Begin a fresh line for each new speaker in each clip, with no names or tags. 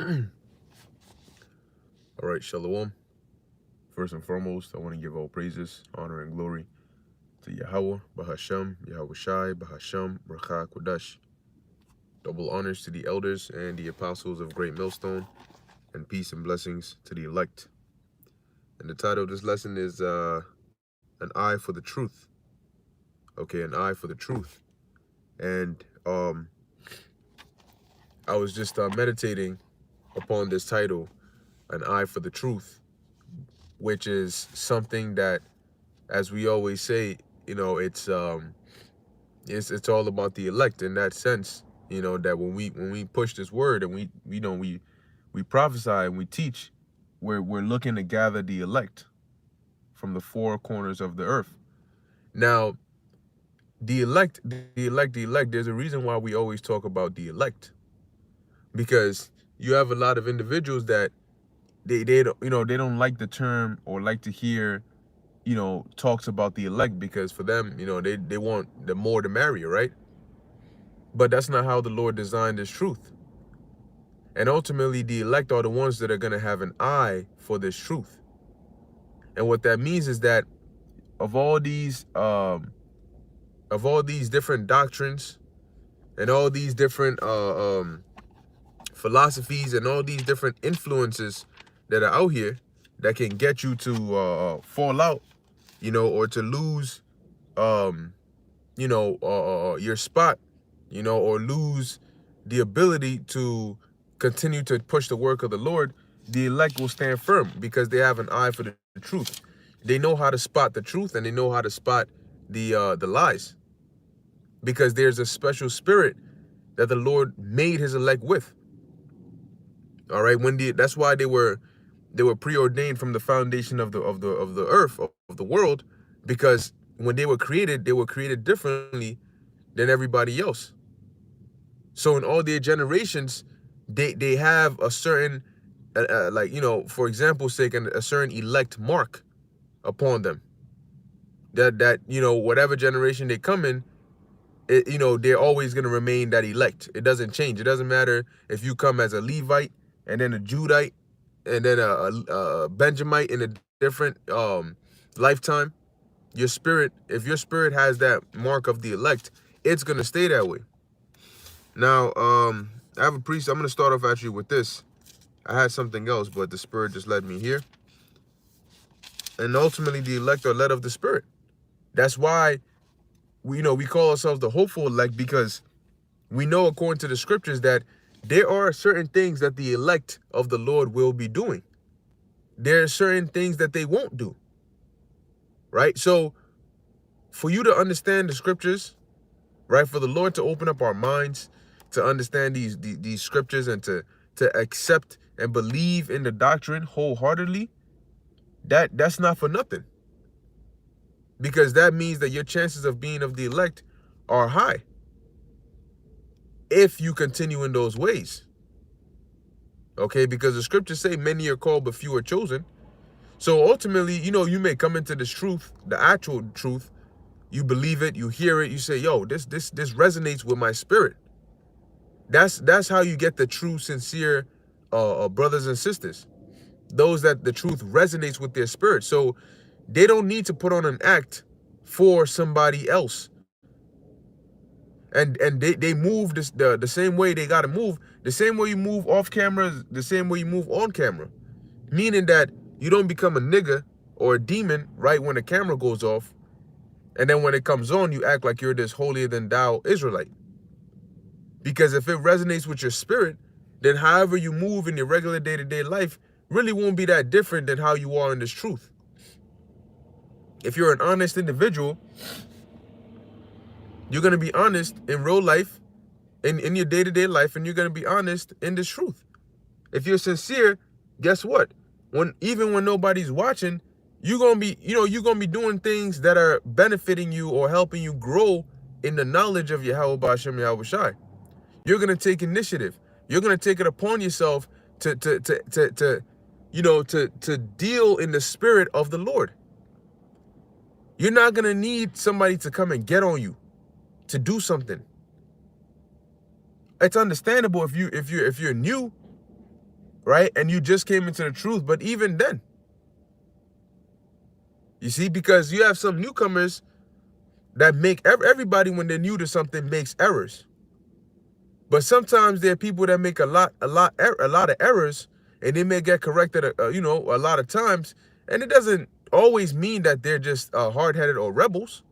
All right, Shalom. First and foremost, I want to give all praises, honor, and glory to Yahweh, Bahasham, Yahweh Shai, Bahasham, Rakha Kodash. Double honors to the elders and the apostles of Great Millstone, and peace and blessings to the elect. And the title of this lesson is An Eye for the Truth. Okay, an eye for the truth. And I was just meditating upon this title, An Eye for the Truth, which is something that, as we always say, it's all about the elect in that sense. That when we push this word and we prophesy and we teach, we're looking to gather the elect from the four corners of the earth. Now, the elect. There's a reason why we always talk about the elect, because you have a lot of individuals that they don't they don't like the term or like to hear talks about the elect, because for them, they want the more the merrier, right? But that's not how the Lord designed this truth. And ultimately, the elect are the ones that are going to have an eye for this truth. And what that means is that of all these different doctrines and all these different philosophies and all these different influences that are out here that can get you to fall out, or to lose your spot, or lose the ability to continue to push the work of the Lord, the elect will stand firm because they have an eye for the truth. They know how to spot the truth, and they know how to spot the lies, because there's a special spirit that the Lord made his elect with. All right, that's why they were preordained from the foundation of the earth, of the world, because when they were created differently than everybody else. So in all their generations, they have a certain for example's sake, a certain elect mark upon them, that whatever generation they come in, they're always going to remain that elect. It doesn't change. It doesn't matter if you come as a Levite and then a Judite and then a Benjamite in a different lifetime. If your spirit has that mark of the elect, it's going to stay that way. Now, I have a priest. I'm going to start off actually with this. I had something else, but the spirit just led me here. And ultimately, the elect are led of the spirit. That's why we call ourselves the hopeful elect, because we know according to the scriptures that there are certain things that the elect of the Lord will be doing. There are certain things that they won't do. Right? So for you to understand the scriptures, right, for the Lord to open up our minds to understand these scriptures and to accept and believe in the doctrine wholeheartedly, that's not for nothing. Because that means that your chances of being of the elect are high if you continue in those ways. Okay, because the scriptures say many are called but few are chosen. So ultimately, you may come into this truth, the actual truth, you believe it, you hear it, you say, yo, this resonates with my spirit. That's how you get the true, sincere brothers and sisters. Those that the truth resonates with their spirit. So they don't need to put on an act for somebody else. And they move the same way they gotta move. The same way you move off camera, the same way you move on camera. Meaning that you don't become a nigga or a demon right when the camera goes off, and then when it comes on, you act like you're this holier than thou Israelite. Because if it resonates with your spirit, then however you move in your regular day-to-day life really won't be that different than how you are in this truth. If you're an honest individual, you're going to be honest in real life, in your day-to-day life, and you're going to be honest in this truth. If you're sincere, guess what? Even when nobody's watching, you're going to be doing things that are benefiting you or helping you grow in the knowledge of Yahweh Ba'ashem Yahweh Shai. You're going to take initiative. You're going to take it upon yourself to deal in the spirit of the Lord. You're not going to need somebody to come and get on you to do something. It's understandable if you're new, right? And you just came into the truth. But even then, you see, because you have some newcomers that make everybody when they're new to something makes errors. But sometimes there are people that make a lot of errors, and they may get corrected, a lot of times. And it doesn't always mean that they're just hard-headed or rebels.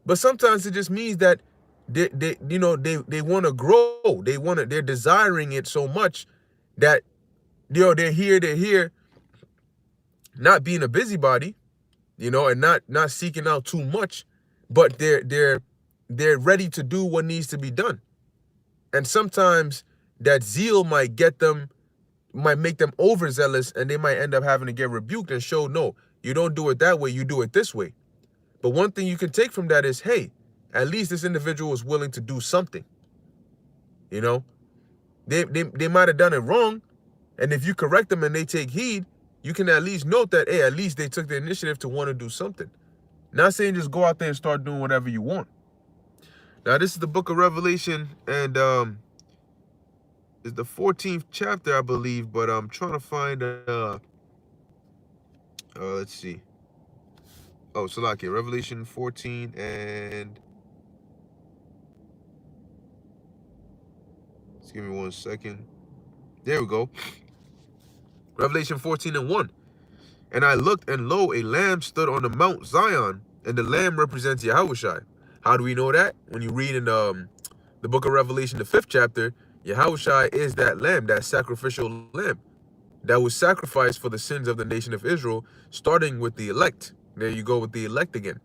But sometimes it just means that they want to grow. They're desiring it so much that they're here, not being a busybody, and not seeking out too much, but they're ready to do what needs to be done. And sometimes that zeal might make them overzealous, and they might end up having to get rebuked and show, no, you don't do it that way, you do it this way. But one thing you can take from that is, hey, at least this individual is willing to do something. They might have done it wrong, and if you correct them and they take heed, you can at least note that, hey, at least they took the initiative to want to do something. Not saying just go out there and start doing whatever you want. Now, this is the book of Revelation, and it's the 14th chapter, I believe, but I'm trying to find, let's see. Oh, Salakia, Revelation 14 and... Just give me 1 second. There we go. Revelation 14 and 1. And I looked, and lo, a lamb stood on the Mount Zion, and the lamb represents Yahushua. How do we know that? When you read in the book of Revelation, the 5th chapter, Yahushua is that lamb, that sacrificial lamb that was sacrificed for the sins of the nation of Israel, starting with the elect. There you go with the elect again.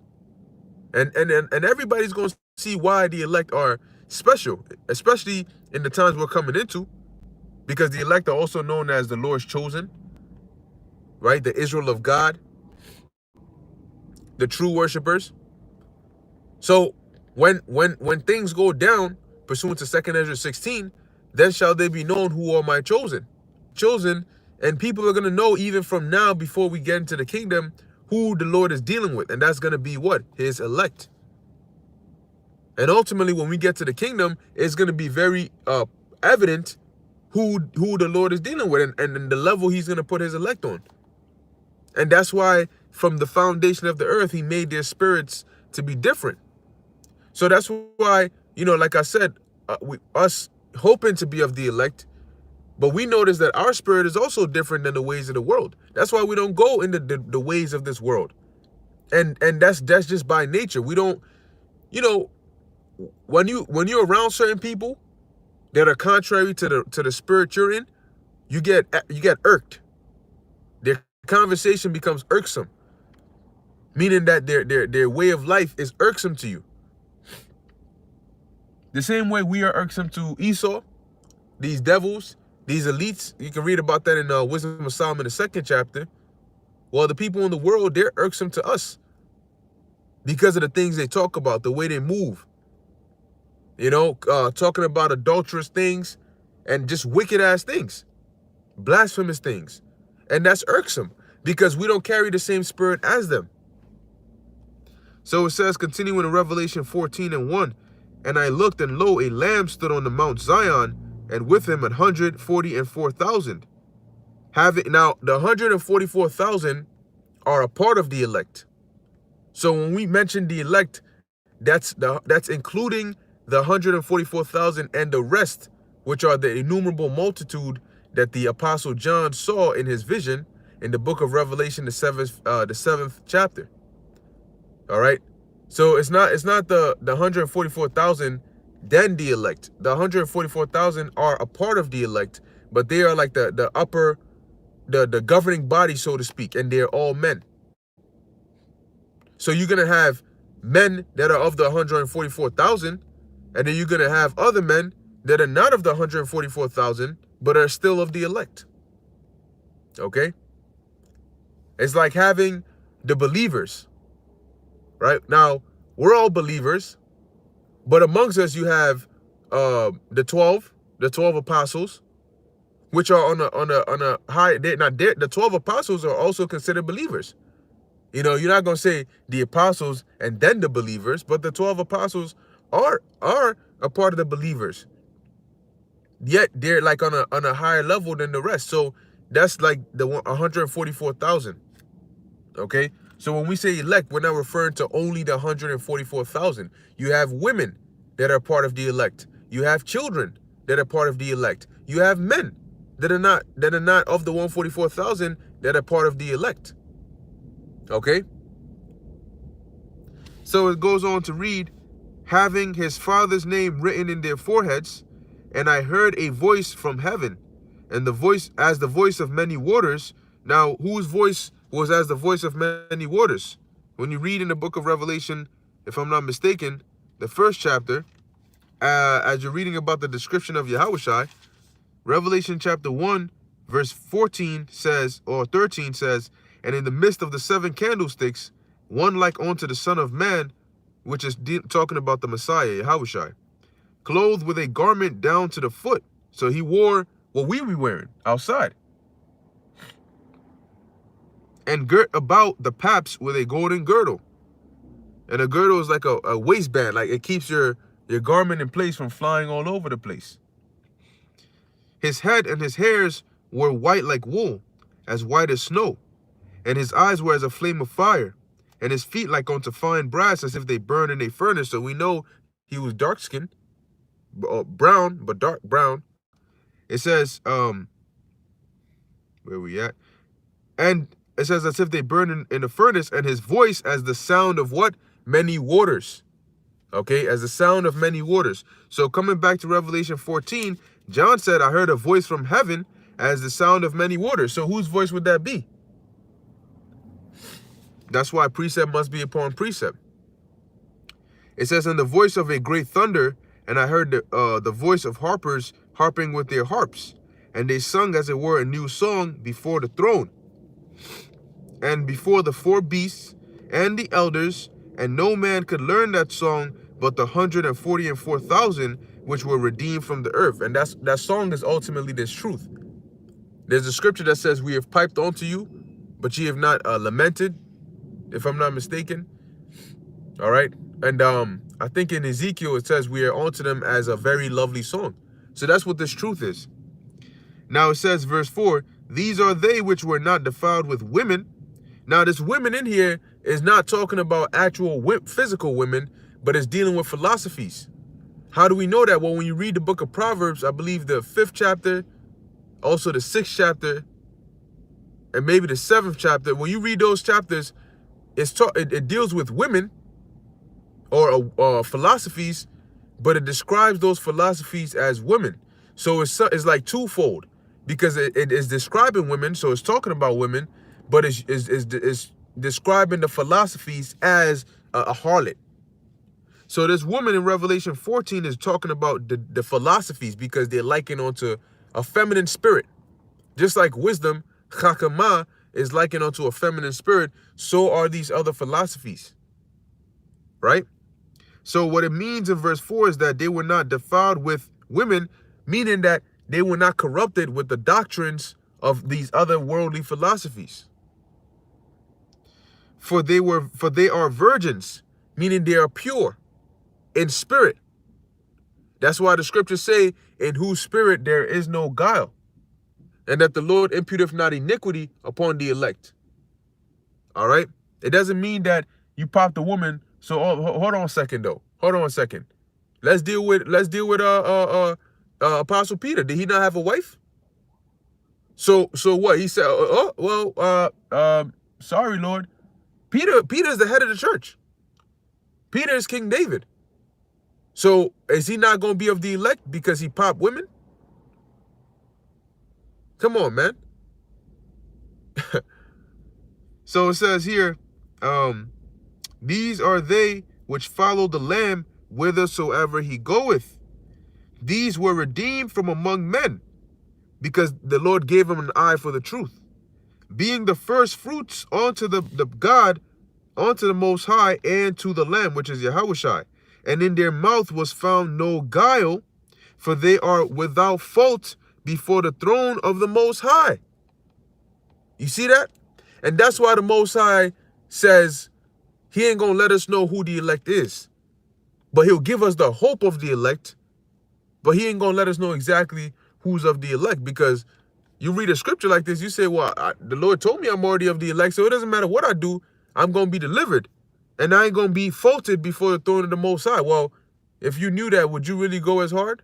And everybody's going to see why the elect are special, especially in the times we're coming into, because the elect are also known as the Lord's chosen, right? The Israel of God, the true worshipers. So when things go down, pursuant to 2 Ezra 16, then shall they be known who are my chosen. And people are going to know even from now, before we get into the kingdom, who the Lord is dealing with. And that's going to be what? His elect. And ultimately, when we get to the kingdom, it's going to be very evident who the Lord is dealing with, and the level he's going to put his elect on. And that's why from the foundation of the earth, he made their spirits to be different. So that's why, like I said, us hoping to be of the elect, but we notice that our spirit is also different than the ways of the world. That's why we don't go into the ways of this world. And that's just by nature. We don't, when you're around certain people that are contrary to the spirit you're in, you get irked. Their conversation becomes irksome, meaning that their way of life is irksome to you. The same way we are irksome to Esau, these devils, these elites. You can read about that in Wisdom of Solomon, the 2nd chapter. Well, the people in the world, they're irksome to us because of the things they talk about, the way they move. Talking about adulterous things and just wicked ass things, blasphemous things. And that's irksome because we don't carry the same spirit as them. So it says, continuing in Revelation 14 and 1, and I looked, and lo, a lamb stood on the Mount Zion, and with him 144,000. Now, the 144,000 are a part of the elect. So when we mention the elect, that's including the 144,000 and the rest, which are the innumerable multitude that the Apostle John saw in his vision in the book of Revelation, the 7th chapter. All right. So it's not the 144,000 then the elect. The 144,000 are a part of the elect, but they are like the upper, the governing body, so to speak, and they're all men. So you're gonna have men that are of the 144,000, and then you're gonna have other men that are not of the 144,000, but are still of the elect. Okay? It's like having the believers. Right? Now, we're all believers, but amongst us you have the 12 apostles, which are on a high. The 12 apostles are also considered believers. You're not going to say the apostles and then the believers, but the 12 apostles are a part of the believers. Yet they're like on a higher level than the rest. So that's like the 144,000. Okay, so when we say elect, we're not referring to only the 144,000. You have women that are part of the elect. You have children that are part of the elect. You have men that are not of the 144,000 that are part of the elect. Okay, so it goes on to read, having his father's name written in their foreheads, and I heard a voice from heaven, and the voice as the voice of many waters. Now, whose voice was as the voice of many waters? When you read in the book of Revelation, if I'm not mistaken, the first chapter, as you're reading about the description of Yahushua, Revelation chapter 1, verse 14 says, or 13 says, and in the midst of the seven candlesticks, one like unto the Son of Man, which is talking about the Messiah, Yahushua, clothed with a garment down to the foot. So he wore what we be wearing outside. And girt about the paps with a golden girdle. And a girdle is like a waistband. Like it keeps your garment in place from flying all over the place. His head and his hairs were white like wool, as white as snow. And his eyes were as a flame of fire. And his feet like unto fine brass, as if they burn in a furnace. So we know he was dark-skinned, brown, but dark brown. It says, where we at? And it says, as if they burn in a furnace, and his voice as the sound of what? Many waters. Okay, as the sound of many waters. So coming back to Revelation 14, John said, I heard a voice from heaven as the sound of many waters. So whose voice would that be? That's why precept must be upon precept. It says, and the voice of a great thunder, and I heard the voice of harpers harping with their harps. And they sung, as it were, a new song before the throne, and before the four beasts and the elders, and no man could learn that song but the 144,000 which were redeemed from the earth. And that song is ultimately this truth. There's a scripture that says, we have piped unto you, but ye have not lamented, if I'm not mistaken. All right. And I think in Ezekiel it says, we are unto them as a very lovely song. So that's what this truth is. Now it says, verse 4, these are they which were not defiled with women. Now this women in here is not talking about actual physical women, but it's dealing with philosophies. How do we know that? Well, when you read the book of Proverbs, I believe the 5th chapter, also the 6th chapter, and maybe the 7th chapter, when you read those chapters, it deals with women or philosophies, but it describes those philosophies as women. So it's like twofold, because it is describing women, so it's talking about women, but it's describing the philosophies as a harlot. So this woman in Revelation 14 is talking about the philosophies, because they're likened onto a feminine spirit. Just like wisdom, chakama, is likened onto a feminine spirit, so are these other philosophies. Right? So what it means in verse 4 is that they were not defiled with women, meaning that they were not corrupted with the doctrines of these other worldly philosophies. For they are virgins, meaning they are pure in spirit. That's why the scriptures say, in whose spirit there is no guile, and that the Lord imputeth not iniquity upon the elect. All right? It doesn't mean that you popped a woman. So hold on a second though. Hold on a second. Let's deal with Apostle Peter. Did he not have a wife? So what? He said, sorry, Lord. Peter's the head of the church. Peter is King David. So is he not going to be of the elect because he popped women? Come on, man. So it says here, these are they which follow the Lamb whithersoever he goeth. These were redeemed from among men, because the Lord gave them an eye for the truth, being the first fruits unto the God, unto the Most High, and to the Lamb, which is Yahushua. And in their mouth was found no guile, for they are without fault before the throne of the Most High. You see that? And that's why the Most High says he ain't going to let us know who the elect is, but he'll give us the hope of the elect But he ain't going to let us know exactly who's of the elect, because you read a scripture like this, you say, well, the Lord told me I'm already of the elect, so it doesn't matter what I do, I'm going to be delivered. And I ain't going to be faulted before the throne of the Most High. Well, if you knew that, would you really go as hard?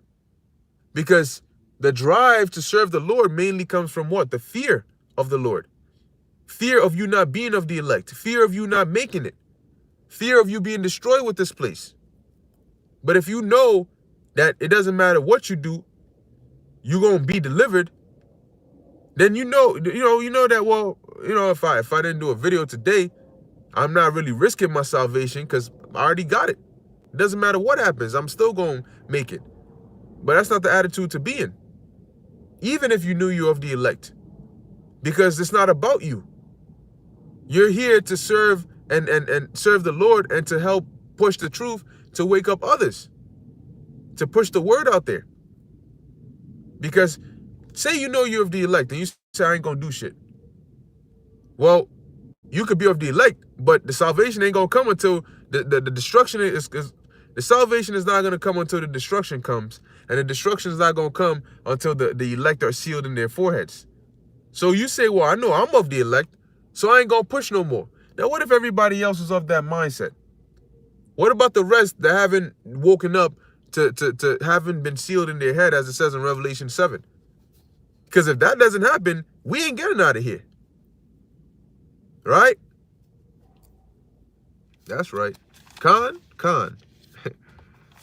Because the drive to serve the Lord mainly comes from what? The fear of the Lord. Fear of you not being of the elect. Fear of you not making it. Fear of you being destroyed with this place. But if you know that it doesn't matter what you do, you're going to be delivered, then you know that, well, if I didn't do a video today, I'm not really risking my salvation because I already got it. It doesn't matter what happens, I'm still going to make it. But that's not the attitude to be in. Even if you knew you're of the elect. Because it's not about you. You're here to serve and serve the Lord and to help push the truth, to wake up others, to push the word out there. Because say you know you're of the elect and you say, I ain't going to do shit. Well, you could be of the elect, but the salvation ain't going to come until the destruction is the salvation is not going to come until the destruction comes. And the destruction is not going to come until the elect are sealed in their foreheads. So you say, well, I know I'm of the elect, so I ain't going to push no more. Now, what if everybody else is of that mindset? What about the rest that haven't woken up to haven't been sealed in their head, as it says in Revelation 7? Because if that doesn't happen, we ain't getting out of here. Right? That's right. Con.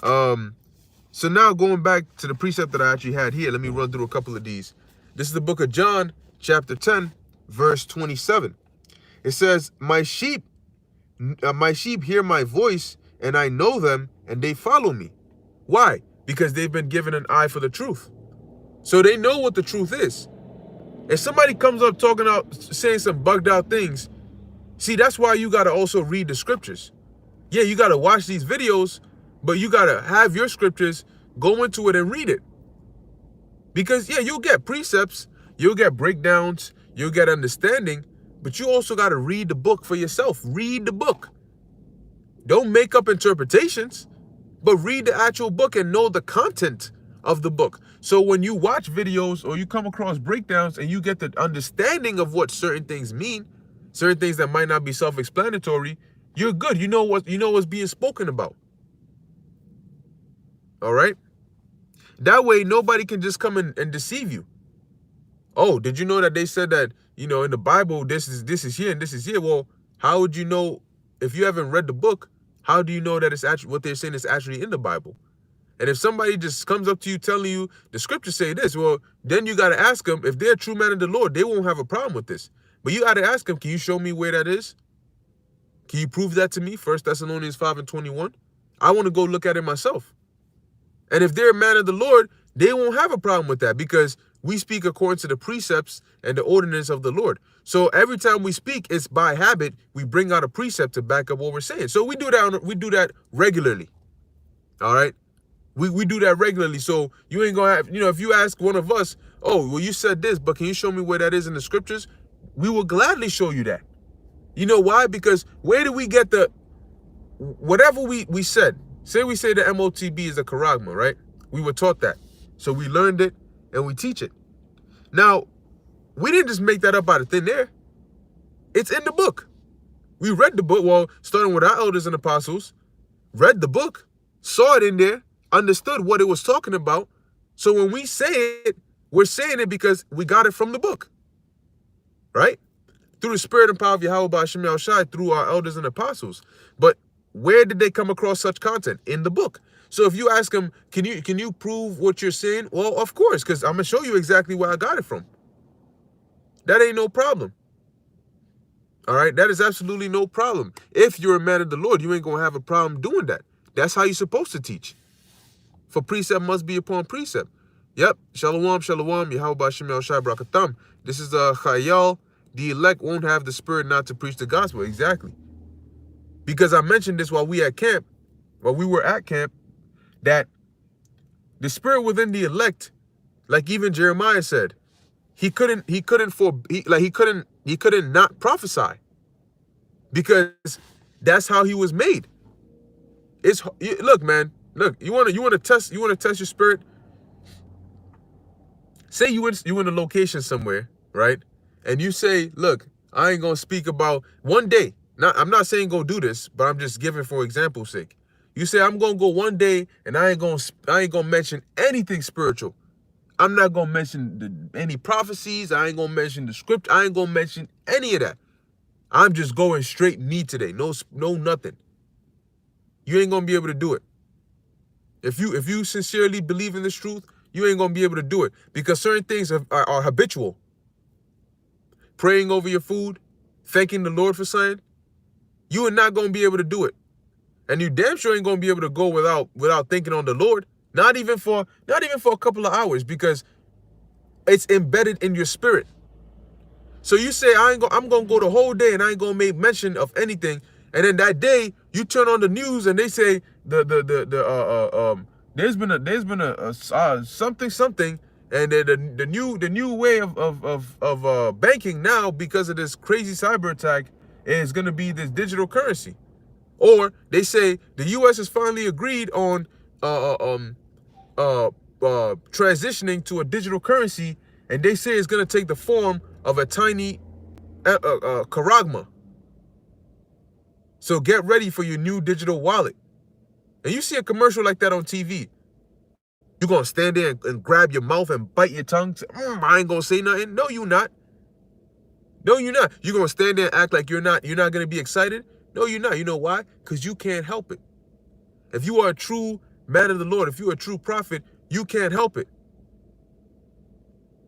So now going back to the precept that I actually had here, let me run through a couple of these. This is the book of John, chapter 10, verse 27. It says, my sheep hear my voice, and I know them, and they follow me. Why? Because they've been given an eye for the truth. So they know what the truth is. If somebody comes up saying some bugged out things, see, that's why you got to also read the scriptures. Yeah, you got to watch these videos, but you got to have your scriptures, go into it and read it. Because, yeah, you'll get precepts, you'll get breakdowns, you'll get understanding, but you also got to read the book for yourself. Read the book. Don't make up interpretations, but read the actual book and know the content of the book. So when you watch videos or you come across breakdowns and you get the understanding of what certain things mean, certain things that might not be self-explanatory, you're good. You know what's being spoken about. All right? That way, nobody can just come in and deceive you. Oh, did you know that they said that, in the Bible, this is here and this is here? Well, how would you know, if you haven't read the book, how do you know that it's actually what they're saying is actually in the Bible? And if somebody just comes up to you telling you the scriptures say this, well, then you got to ask them, if they're a true man of the Lord, they won't have a problem with this. But you got to ask them, can you show me where that is? Can you prove that to me? 1 Thessalonians 5:21. I want to go look at it myself. And if they're a man of the Lord, they won't have a problem with that, because we speak according to the precepts and the ordinance of the Lord. So every time we speak, it's by habit. We bring out a precept to back up what we're saying. So we do that regularly. All right. We do that regularly. So you ain't going to have, if you ask one of us, oh, well, you said this, but can you show me where that is in the scriptures? We will gladly show you that. You know why? Because where do we get whatever we said? Say we say the MOTB is a charagma, right? We were taught that. So we learned it and we teach it. Now, we didn't just make that up out of thin air. It's in the book. We read the book, well, starting with our elders and apostles, read the book, saw it in there, understood what it was talking about. So when we say it, we're saying it because we got it from the book, right? Through the spirit and power of Yahweh Ba'ashem Yahushai, through our elders and apostles. But where did they come across such content? In the book. So if you ask them, can you prove what you're saying? Well, of course, because I'm going to show you exactly where I got it from. That ain't no problem. All right? That is absolutely no problem. If you're a man of the Lord, you ain't going to have a problem doing that. That's how you're supposed to teach. For precept must be upon precept. Yep. Shalom, shalom. Yahweh Ba'ashem Yahushai Brakatam. This is a chayal. The elect won't have the spirit not to preach the gospel. Exactly. Because I mentioned this while we were at camp, that the spirit within the elect, like even Jeremiah said, he couldn't not prophesy, because that's how he was made. Look, man, look, you want to test your spirit. Say you in a location somewhere, right? And you say, look, I ain't gonna speak about one day. I'm not saying go do this, but I'm just giving for example's sake. You say I'm gonna go one day and I ain't gonna mention anything spiritual. I'm not gonna mention any prophecies. I ain't gonna mention the script. I ain't gonna mention any of that. I'm just going straight me today. No nothing. You ain't gonna be able to do it. If you sincerely believe in this truth, you ain't gonna be able to do it because certain things are habitual. Praying over your food, thanking the Lord for something, you are not gonna be able to do it, and you damn sure ain't gonna be able to go without thinking on the Lord. Not even for a couple of hours, because it's embedded in your spirit. So you say I'm gonna go the whole day and I ain't gonna make mention of anything, and then that day you turn on the news and they say there's been a something, and the new way of banking now, because of this crazy cyber attack, is gonna be this digital currency. Or they say the U.S. has finally agreed on transitioning to a digital currency, and they say it's gonna take the form of a tiny charagma. So get ready for your new digital wallet. And you see a commercial like that on TV, you're gonna stand there and grab your mouth and bite your tongue. Say, I ain't gonna say nothing. No, you not. No, you're not. You're gonna stand there and act like you're not gonna be excited. No, you're not. You know why? Because you can't help it. If you are a true man of the Lord, if you're a true prophet, you can't help it.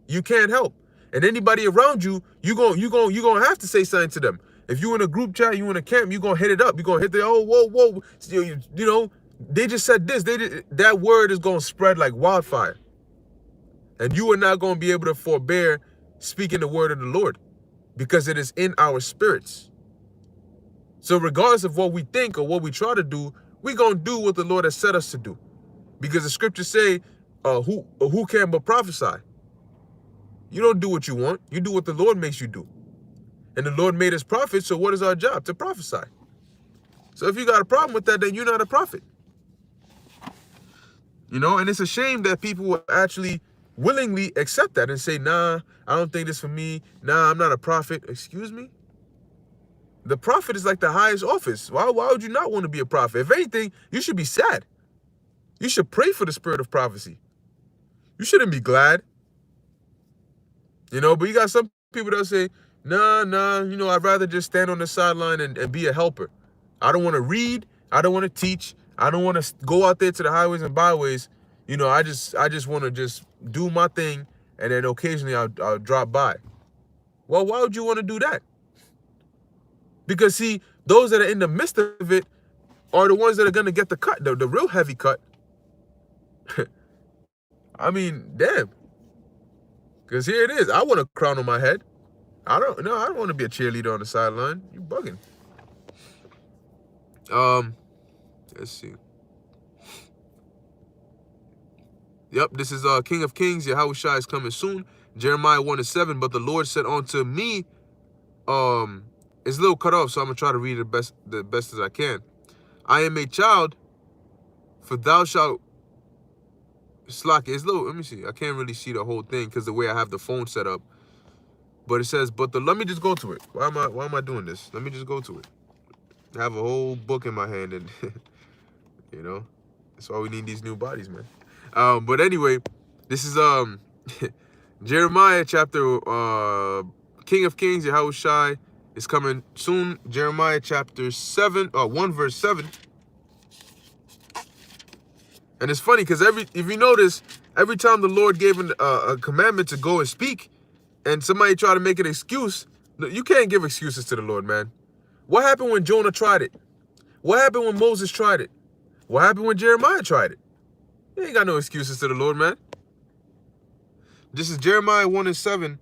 You can't help. And anybody around you, you gonna have to say something to them. If you in a group chat, you in a camp, you gonna hit it up. You gonna hit the whoa. You know, they just said this. That word is gonna spread like wildfire. And you are not gonna be able to forbear speaking the word of the Lord, because it is in our spirits. So regardless of what we think or what we try to do, we're gonna do what the Lord has set us to do. Because the scriptures say, who can but prophesy? You don't do what you want. You do what the Lord makes you do. And the Lord made us prophets, so what is our job? To prophesy. So if you got a problem with that, then you're not a prophet. You know, and it's a shame that people will actually willingly accept that and say, nah, I don't think this for me. Nah, I'm not a prophet. Excuse me? The prophet is like the highest office. Why would you not want to be a prophet? If anything, you should be sad. You should pray for the spirit of prophecy. You shouldn't be glad. You know, but you got some people that say, nah, you know, I'd rather just stand on the sideline and be a helper. I don't want to read. I don't want to teach. I don't want to go out there to the highways and byways. You know, I just want to just do my thing, and then occasionally I'll drop by. Well, why would you want to do that? Because, see, those that are in the midst of it are the ones that are going to get the cut, the real heavy cut. I mean, damn. Because here it is. I want a crown on my head. I don't want to be a cheerleader on the sideline. You bugging. Let's see. Yep, this is King of Kings. Yahushua is coming soon. Jeremiah 1:7. But the Lord said unto me, it's a little cut off, so I'm gonna try to read it the best as I can. I am a child, for thou shalt slack. It's little. Let me see. I can't really see the whole thing because the way I have the phone set up. But it says, let me just go to it. Why am I doing this? Let me just go to it. I have a whole book in my hand, and you know, that's why we need these new bodies, man. But anyway, this is Jeremiah chapter King of Kings, Yahushua is coming soon. Jeremiah chapter 1 verse 7. And it's funny because if you notice, every time the Lord gave a commandment to go and speak, and somebody try to make an excuse, you can't give excuses to the Lord, man. What happened when Jonah tried it? What happened when Moses tried it? What happened when Jeremiah tried it? You ain't got no excuses to the Lord, man. This is Jeremiah 1:7.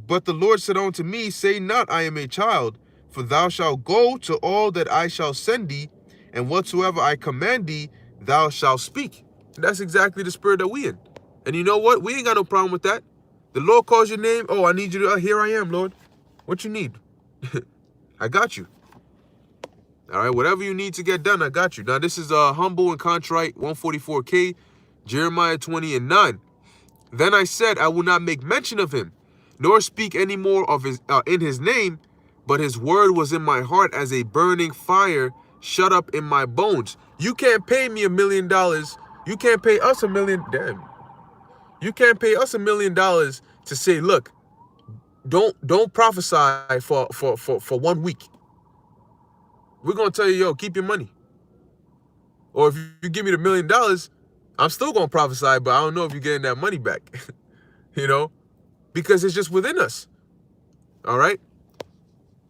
But the Lord said unto me, say not, I am a child, for thou shalt go to all that I shall send thee, and whatsoever I command thee, thou shalt speak. And that's exactly the spirit that we in. And you know what? We ain't got no problem with that. The Lord calls your name. Oh, I need you to, here I am, Lord. What you need? I got you. All right, whatever you need to get done, I got you. Now, this is humble and contrite, 144K, Jeremiah 20:9. Then I said, I will not make mention of him, nor speak any more of his in his name, but his word was in my heart as a burning fire shut up in my bones. You can't pay me $1 million. You can't pay us $1 million. Damn. You can't pay us $1 million to say, look, don't prophesy for 1 week. We're gonna tell you, yo, keep your money. Or if you give me the $1 million, I'm still gonna prophesy, but I don't know if you're getting that money back. You know, because it's just within us. All right.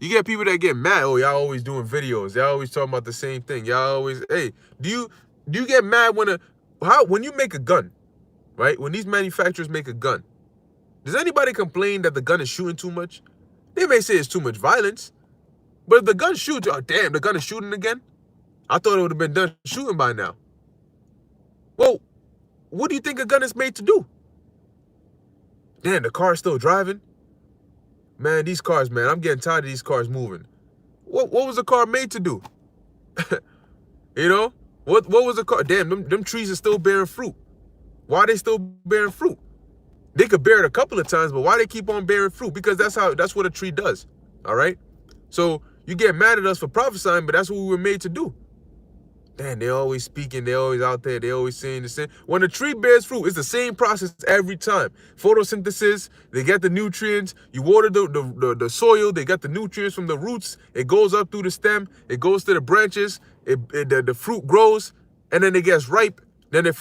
You get people that get mad. Oh, y'all always doing videos. Y'all always talking about the same thing. Y'all always, hey, do you get mad when you make a gun, right? When these manufacturers make a gun, does anybody complain that the gun is shooting too much? They may say it's too much violence, but if the gun shoots, oh damn, the gun is shooting again. I thought it would have been done shooting by now. Well, what do you think a gun is made to do? Damn, the car's still driving. Man, these cars, man, I'm getting tired of these cars moving. What was the car made to do? You know? What was the car? Damn, them trees are still bearing fruit. Why are they still bearing fruit? They could bear it a couple of times, but why they keep on bearing fruit? Because that's what a tree does. All right? So you get mad at us for prophesying, but that's what we were made to do. Damn, they always speaking, they always out there, they always saying the same. When a tree bears fruit, it's the same process every time. Photosynthesis, they get the nutrients, you water the soil, they get the nutrients from the roots, it goes up through the stem, it goes to the branches, the fruit grows, and then it gets ripe, then it